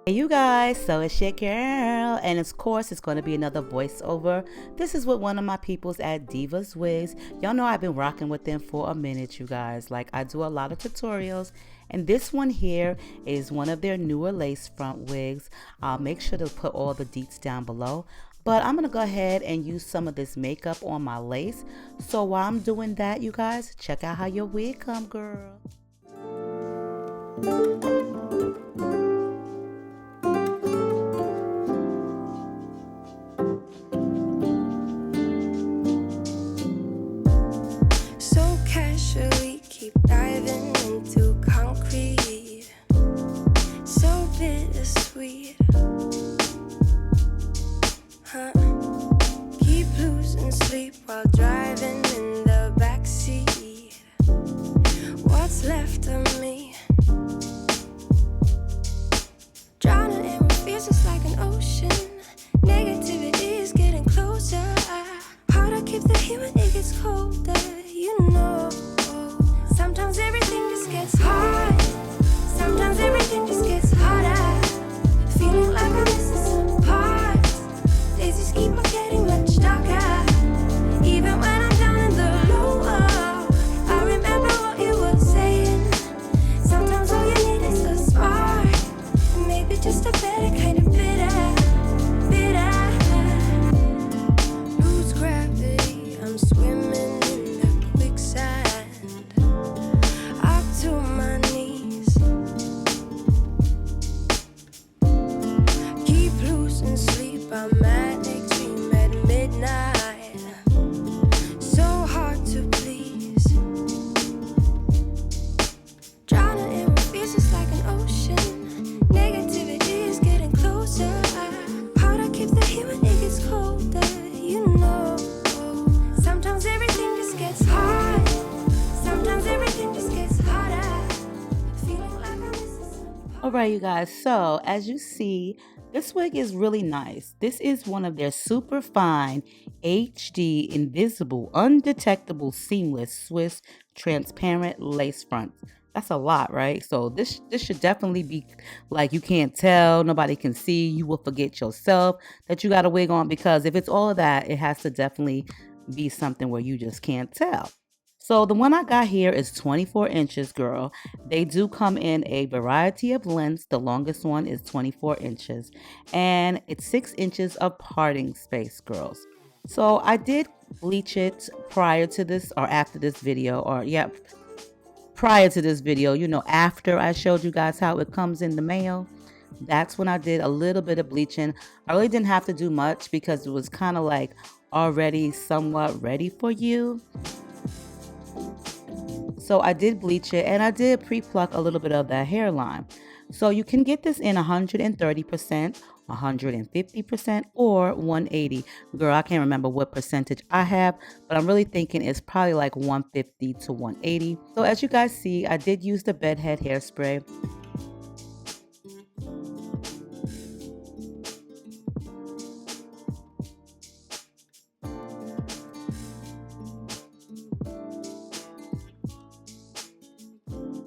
Hey you guys, so it's your girl, and of course it's going to be another voiceover. This is with one of my peoples at DIVASWIGS. Y'all know I've been rocking with them for a minute, you guys. Like, I do a lot of tutorials, and this one here is one of their newer lace front wigs. I'll make sure to put all the deets down below, but I'm going to go ahead and use some of this makeup on my lace. So while I'm doing that, you guys, check out how your wig come, girl. Diving into concrete, so bittersweet, keep losing sleep while driving in the backseat. What's left of me? Drowning in what feels just like an ocean. Negativity is getting closer. Hard to keep the heat when it gets colder, you know. Sometimes everything just gets hard. Sometimes everything just gets harder. Feeling like I'm missing some parts. Days just keep on getting much darker. Even when I'm down in the low, I remember what you were saying. Sometimes all you need is a spark, and maybe just a better kind of bitter. Lose gravity, I'm swimming in the quicksand. To my knees, keep losing sleep. I'm manic, dream at midnight. So hard to please. Drowning in what feels just like an ocean. Negativity is getting closer. Hard to keep the heat when it gets colder, you know. Sometimes everything just gets hard. Sometimes everything just gets harder. Alright you guys, so as you see, this wig is really nice. This is one of their super fine HD invisible undetectable seamless Swiss transparent lace fronts. That's a lot, right? So this should definitely be like you can't tell, nobody can see, you will forget yourself that you got a wig on, because if it's all of that, it has to definitely be something where you just can't tell. So the one I got here is 24 inches, girl. They do come in a variety of lengths. The longest one is 24 inches. And it's 6 inches of parting space, girls. So I did bleach it prior to this or after this video. Or, yeah, prior to this video, you know, after I showed you guys how it comes in the mail. That's when I did a little bit of bleaching. I really didn't have to do much because it was kind of like already somewhat ready for you. So I did bleach it, and I did pre-pluck a little bit of that hairline. So you can get this in 130%, 150%, or 180. Girl, I can't remember what percentage I have, but I'm really thinking it's probably like 150 to 180. So as you guys see, I did use the bedhead hairspray.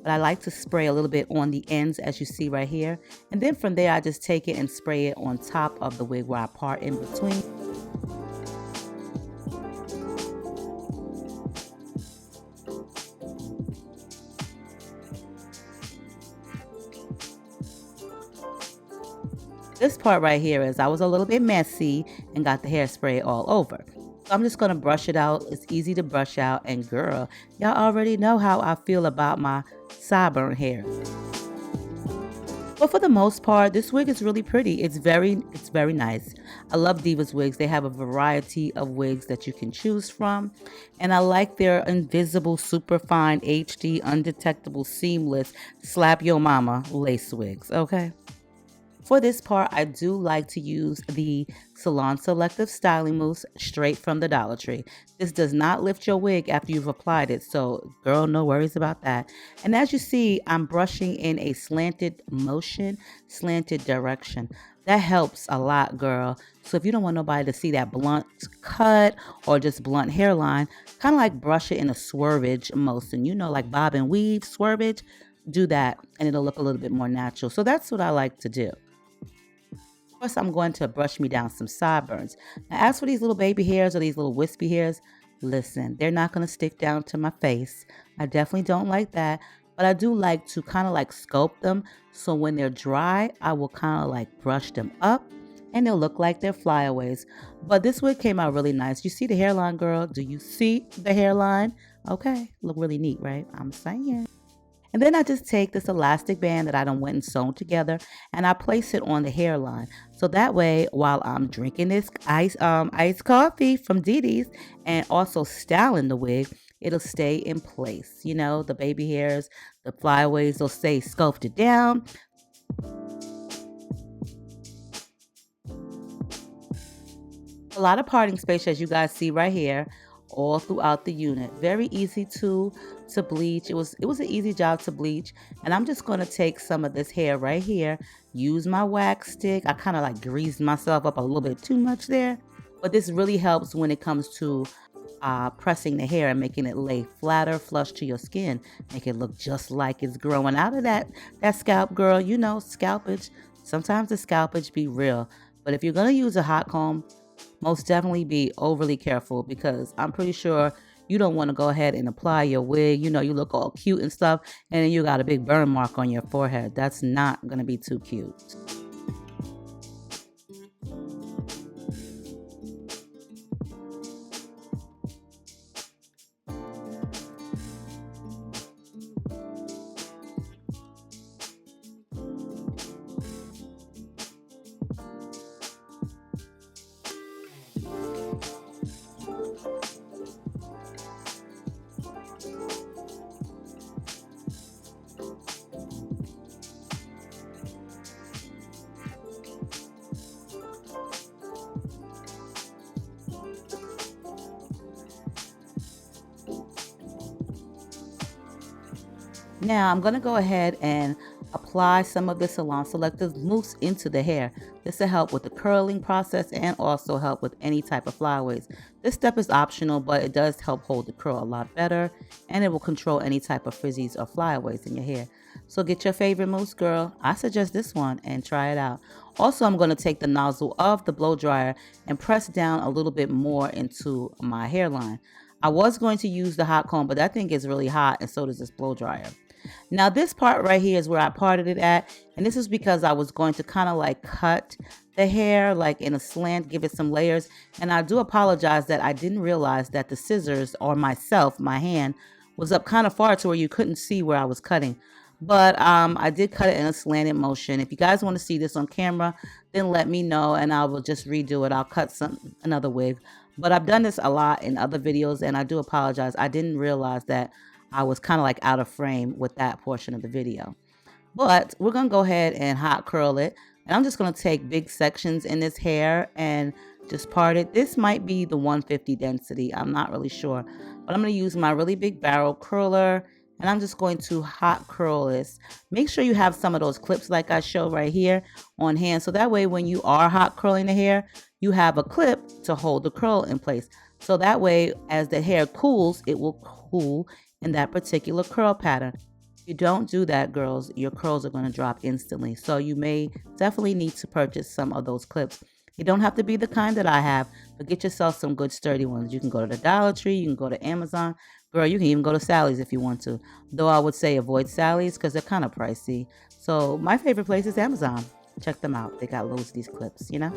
But I like to spray a little bit on the ends, as you see right here. And then from there, I just take it and spray it on top of the wig where I part in between. This part right here is I was a little bit messy and got the hairspray all over. So I'm just going to brush it out. It's easy to brush out, and girl, y'all already know how I feel about my sideburn hair. But for the most part, this wig is really pretty. It's very nice. I love DIVASWIGS. They have a variety of wigs that you can choose from. And I like their invisible, super fine, HD, undetectable, seamless, slap your mama lace wigs, okay? For this part, I do like to use the Salon Selective Styling Mousse straight from the Dollar Tree. This does not lift your wig after you've applied it, so girl, no worries about that. And as you see, I'm brushing in a slanted motion, slanted direction. That helps a lot, girl. So if you don't want nobody to see that blunt cut or just blunt hairline, kind of like brush it in a swervage motion, you know, like bob and weave swervage. Do that and it'll look a little bit more natural. So that's what I like to do. First, I'm going to brush me down some sideburns. Now, as for these little baby hairs or these little wispy hairs, listen, they're not going to stick down to my face. I definitely don't like that, but I do like to kind of like sculpt them. So when they're dry, I will kind of like brush them up and they'll look like they're flyaways. But this wig came out really nice. You see the hairline, girl? Do you see the hairline? Okay, look really neat, right? I'm saying. And then I just take this elastic band that I done went and sewn together and I place it on the hairline. So that way, while I'm drinking this iced coffee from Didi's and also styling the wig, it'll stay in place. You know, the baby hairs, the flyaways will stay sculpted down. A lot of parting space, as you guys see right here, all throughout the unit. Very easy to bleach. It was an easy job to bleach. And I'm just going to take some of this hair right here, use my wax stick. I kind of like greased myself up a little bit too much there, but this really helps when it comes to pressing the hair and making it lay flatter, flush to your skin, make it look just like it's growing out of that scalp, girl. You know, scalpage. Sometimes the scalpage be real, but if you're gonna use a hot comb, most definitely be overly careful, because I'm pretty sure you don't want to go ahead and apply your wig. You know, you look all cute and stuff, and then you got a big burn mark on your forehead. That's not going to be too cute. Now I'm going to go ahead and apply some of the Salon Selective mousse into the hair. This will help with the curling process and also help with any type of flyaways. This step is optional, but it does help hold the curl a lot better, and it will control any type of frizzies or flyaways in your hair. So get your favorite mousse, girl. I suggest this one and try it out. Also, I'm going to take the nozzle of the blow dryer and press down a little bit more into my hairline. I was going to use the hot comb, but that thing gets really hot, and so does this blow dryer. Now this part right here is where I parted it at, and this is because I was going to kind of like cut the hair like in a slant, give it some layers. And I do apologize that I didn't realize that the scissors, or myself, my hand, was up kind of far to where you couldn't see where I was cutting. But I did cut it in a slanted motion. If you guys want to see this on camera, then let me know and I will just redo it. I'll cut another wig. But I've done this a lot in other videos, and I do apologize. I didn't realize that I was kind of like out of frame with that portion of the video. But we're going to go ahead and hot curl it. And I'm just going to take big sections in this hair and just part it. This might be the 150 density. I'm not really sure. But I'm going to use my really big barrel curler. And I'm just going to hot curl this. Make sure you have some of those clips like I show right here on hand. So that way when you are hot curling the hair, you have a clip to hold the curl in place. So that way as the hair cools, it will cool in that particular curl pattern. If you don't do that, girls, your curls are going to drop instantly. So you may definitely need to purchase some of those clips. You don't have to be the kind that I have, but get yourself some good sturdy ones. You can go to the Dollar Tree, you can go to Amazon. Girl, you can even go to Sally's if you want to. Though I would say avoid Sally's because they're kind of pricey. So my favorite place is Amazon. Check them out. They got loads of these clips, you know?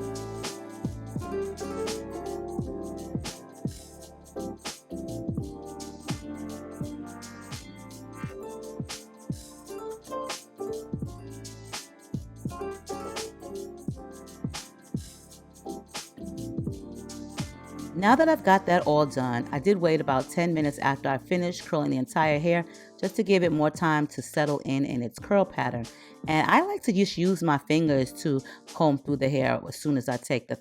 Now that I've got that all done, I did wait about 10 minutes after I finished curling the entire hair just to give it more time to settle in its curl pattern. And I like to just use my fingers to comb through the hair as soon as I take the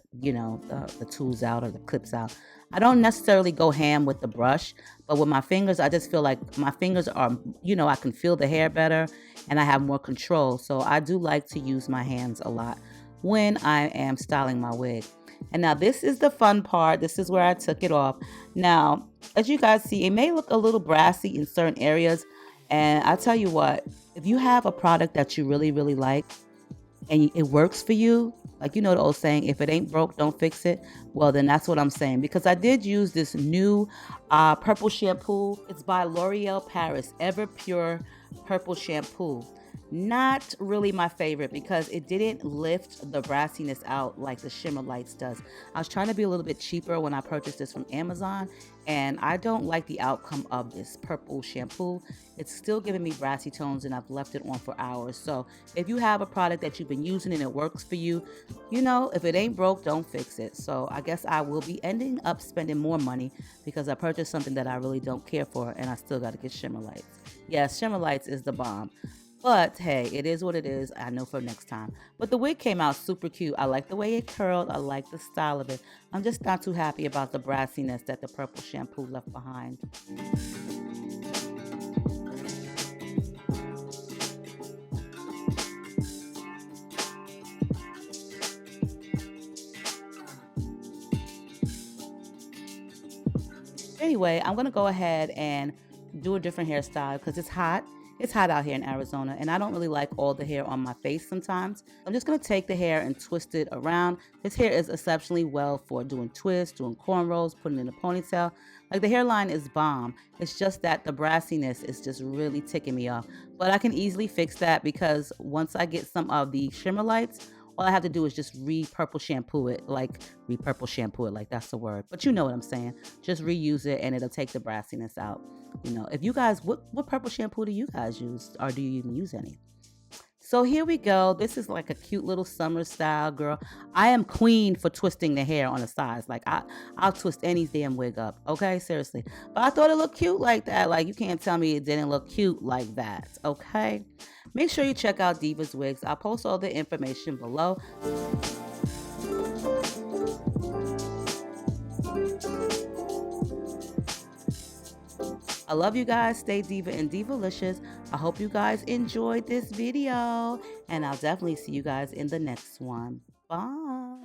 tools out or the clips out. I don't necessarily go ham with the brush, but with my fingers, I just feel like my fingers are, I can feel the hair better and I have more control. So I do like to use my hands a lot when I am styling my wig. And now this is the fun part. This is where I took it off. Now, as you guys see, it may look a little brassy in certain areas. And I tell you what, if you have a product that you really, really like and it works for you, Like, you know the old saying, if it ain't broke, don't fix it. Well, then that's what I'm saying, because I did use this new purple shampoo. It's by L'Oreal Paris, Ever Pure Purple Shampoo. Not really my favorite because it didn't lift the brassiness out like the Shimmer Lights does. I was trying to be a little bit cheaper when I purchased this from Amazon, and I don't like the outcome of this purple shampoo. It's still giving me brassy tones, and I've left it on for hours. So if you have a product that you've been using and it works for you, you know, if it ain't broke, don't fix it. So I guess I will be ending up spending more money because I purchased something that I really don't care for, and I still got to get Shimmer Lights. Yes, Shimmer Lights is the bomb. But hey, it is what it is. I know for next time. But the wig came out super cute. I like the way it curled. I like the style of it. I'm just not too happy about the brassiness that the purple shampoo left behind. Anyway, I'm gonna go ahead and do a different hairstyle because it's hot. It's hot out here in Arizona, and I don't really like all the hair on my face sometimes. I'm just gonna take the hair and twist it around. This hair is exceptionally well for doing twists, doing cornrows, putting in a ponytail. Like, the hairline is bomb. It's just that the brassiness is just really ticking me off. But I can easily fix that because once I get some of the Shimmer Lights, all I have to do is just re-purple shampoo it, like that's the word. But you know what I'm saying. Just reuse it and it'll take the brassiness out. You know, if you guys, what purple shampoo do you guys use, or do you even use any? So here we go. This is like a cute little summer style, girl. I am queen for twisting the hair on the sides. Like, I'll twist any damn wig up. Okay, seriously. But I thought it looked cute like that. Like, you can't tell me it didn't look cute like that. Okay. Make sure you check out Divas Wigs. I'll post all the information below. I love you guys. Stay diva and divalicious. I hope you guys enjoyed this video, and I'll definitely see you guys in the next one. Bye.